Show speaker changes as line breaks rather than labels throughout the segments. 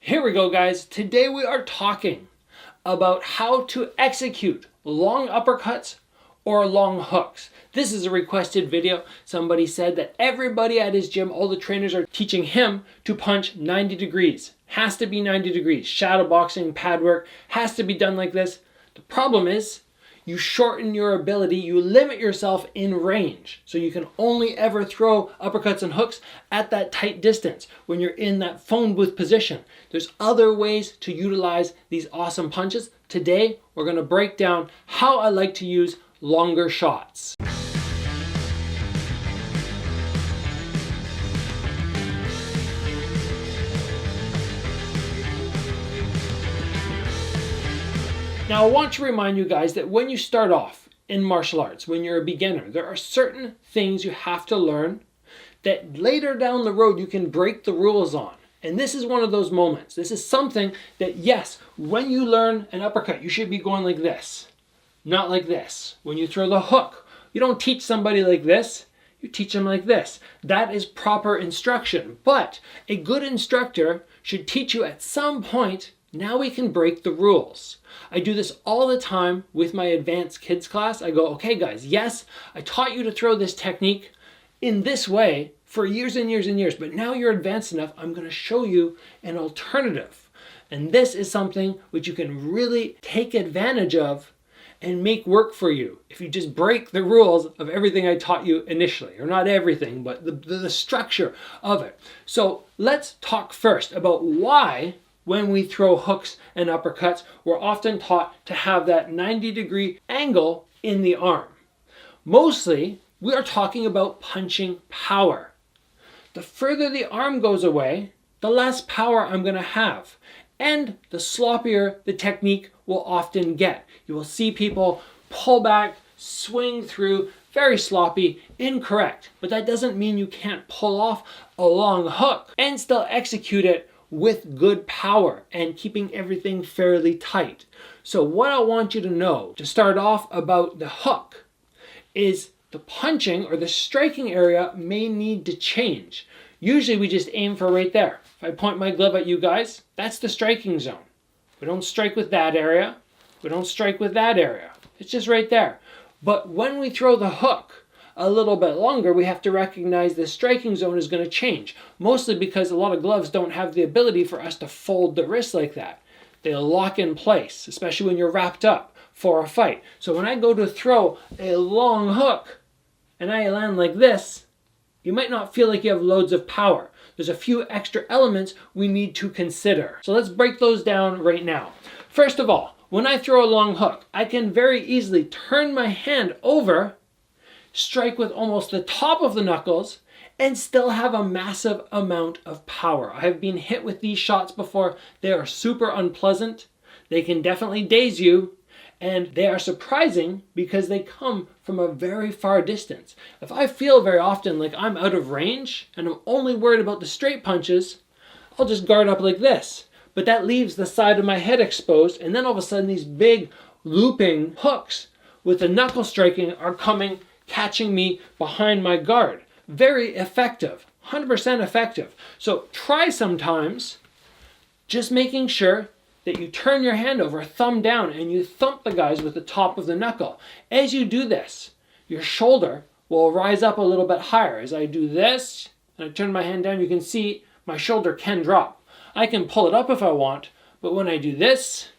Here we go, guys. Today we are talking about how to execute long uppercuts or long hooks. This is a requested video. Somebody said that everybody at his gym, all the trainers are teaching him to punch 90 degrees. Has to be 90 degrees. Shadow boxing, pad work, has to be done like this. The problem is you shorten your ability, you limit yourself in range. So you can only ever throw uppercuts and hooks at that tight distance when you're in that phone booth position. There's other ways to utilize these awesome punches. Today, we're gonna break down how I like to use longer shots. Now, I want to remind you guys that when you start off in martial arts, when you're a beginner, there are certain things you have to learn that later down the road you can break the rules on. And this is one of those moments. This is something that, yes, when you learn an uppercut, you should be going like this, not like this. When you throw the hook, you don't teach somebody like this, you teach them like this. That is proper instruction. But a good instructor should teach you at some point, now we can break the rules. I do this all the time with my advanced kids class. I go, okay guys, yes, I taught you to throw this technique in this way for years and years and years, but now you're advanced enough, I'm gonna show you an alternative. And this is something which you can really take advantage of and make work for you if you just break the rules of everything I taught you initially, or not everything, but the structure of it. So let's talk first about why when we throw hooks and uppercuts, we're often taught to have that 90-degree angle in the arm. Mostly, we are talking about punching power. The further the arm goes away, the less power I'm going to have. And the sloppier the technique will often get. You will see people pull back, swing through, very sloppy, incorrect. But that doesn't mean you can't pull off a long hook and still execute it with good power and keeping everything fairly tight. So what I want you to know to start off about the hook is the punching or the striking area may need to change. Usually we just aim for right there. If I point my glove at you guys, that's the striking zone. We don't strike with that area. We don't strike with that area. It's just right there. But when we throw the hook a little bit longer, we have to recognize the striking zone is going to change. Mostly because a lot of gloves don't have the ability for us to fold the wrist like that. They lock in place, especially when you're wrapped up for a fight. So when I go to throw a long hook and I land like this, you might not feel like you have loads of power. There's a few extra elements we need to consider. So let's break those down right now. First of all, when I throw a long hook, I can very easily turn my hand over, strike with almost the top of the knuckles, and still have a massive amount of power. I have been hit with these shots before. They are super unpleasant. They can definitely daze you, and they are surprising because they come from a very far distance. If I feel very often like I'm out of range and I'm only worried about the straight punches, I'll just guard up like this. But that leaves the side of my head exposed, and then all of a sudden these big looping hooks with the knuckle striking are coming, catching me behind my guard. Very effective, 100% effective. So try sometimes just making sure that you turn your hand over, thumb down, and you thump the guys with the top of the knuckle. As you do this, your shoulder will rise up a little bit higher. As I do this, and I turn my hand down, you can see my shoulder can drop. I can pull it up if I want, but when I do this,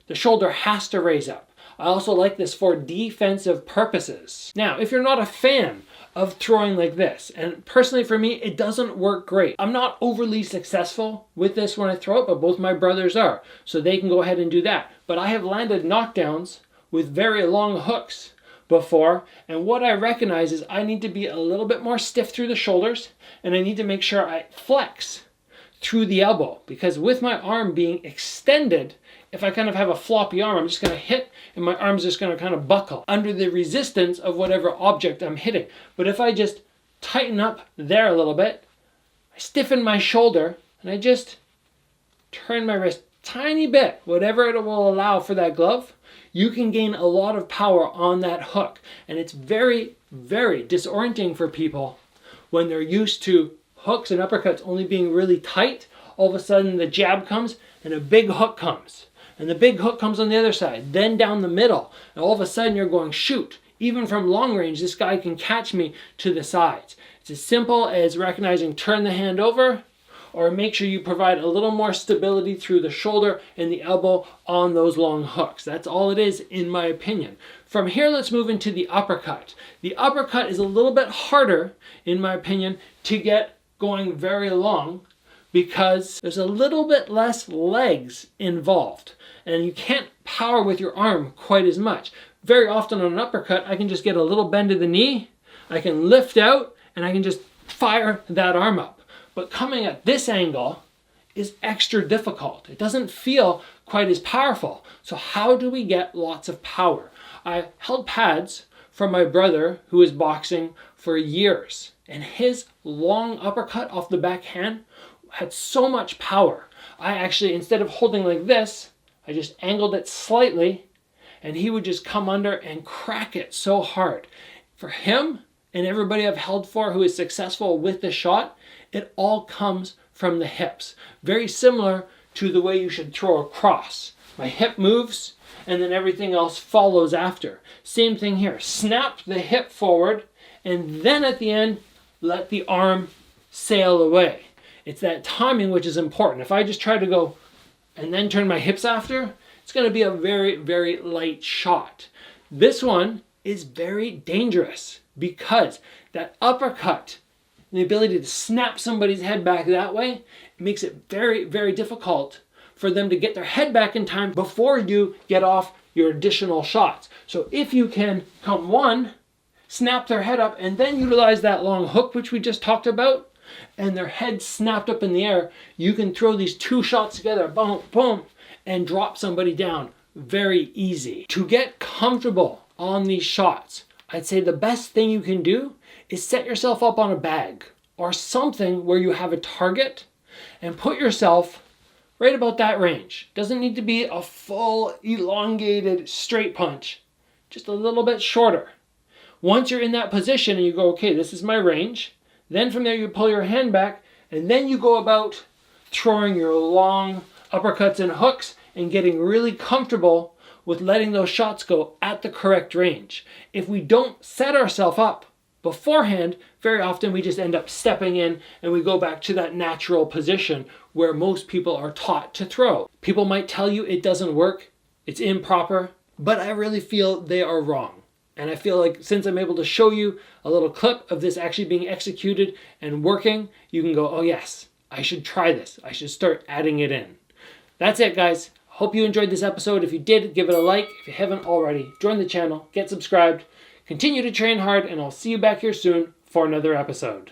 the shoulder has to raise up. I also like this for defensive purposes. Now, if you're not a fan of throwing like this, and personally for me, it doesn't work great. I'm not overly successful with this when I throw it, but both my brothers are, so they can go ahead and do that. But I have landed knockdowns with very long hooks before, and what I recognize is I need to be a little bit more stiff through the shoulders, and I need to make sure I flex through the elbow, because with my arm being extended, if I kind of have a floppy arm, I'm just going to hit and my arm's just going to kind of buckle under the resistance of whatever object I'm hitting. But if I just tighten up there a little bit, I stiffen my shoulder and I just turn my wrist tiny bit, whatever it will allow for that glove, you can gain a lot of power on that hook. And it's very, very disorienting for people when they're used to hooks and uppercuts only being really tight. all of a sudden the jab comes and a big hook comes. And the big hook comes on the other side, then down the middle. And all of a sudden you're going, shoot, even from long range, this guy can catch me to the sides. It's as simple as recognizing turn the hand over, or make sure you provide a little more stability through the shoulder and the elbow on those long hooks. That's all it is, in my opinion. From here, let's move into the uppercut. The uppercut is a little bit harder, in my opinion, to get going very long because there's a little bit less legs involved. And you can't power with your arm quite as much. Very often on an uppercut, I can just get a little bend of the knee, I can lift out, and I can just fire that arm up. But coming at this angle is extra difficult. It doesn't feel quite as powerful. So how do we get lots of power? I held pads from my brother who was boxing for years, and his long uppercut off the backhand had so much power. I actually, instead of holding like this, I just angled it slightly, and he would just come under and crack it so hard. For him and everybody I've held for who is successful with the shot, it all comes from the hips. Very similar to the way you should throw a cross. My hip moves, and then everything else follows after. Same thing here. Snap the hip forward, and then at the end, let the arm sail away. It's that timing which is important. If I just try to go and then turn my hips after, it's going to be a very, very light shot. This one is very dangerous because that uppercut, the ability to snap somebody's head back that way, it makes it very, very difficult for them to get their head back in time before you get off your additional shots. So if you can come one, snap their head up, and then utilize that long hook, which we just talked about, and their head snapped up in the air, you can throw these two shots together, boom, boom, and drop somebody down very easy. To get comfortable on these shots, I'd say the best thing you can do is set yourself up on a bag or something where you have a target and put yourself right about that range. Doesn't need to be a full elongated straight punch, just a little bit shorter. Once you're in that position and you go, okay, this is my range, then from there you pull your hand back, and then you go about throwing your long uppercuts and hooks and getting really comfortable with letting those shots go at the correct range. If we don't set ourselves up beforehand, very often we just end up stepping in and we go back to that natural position where most people are taught to throw. People might tell you it doesn't work, it's improper, but I really feel they are wrong. And I feel like since I'm able to show you a little clip of this actually being executed and working, you can go, oh yes, I should try this. I should start adding it in. That's it, guys. Hope you enjoyed this episode. If you did, give it a like. If you haven't already, join the channel, get subscribed, continue to train hard, and I'll see you back here soon for another episode.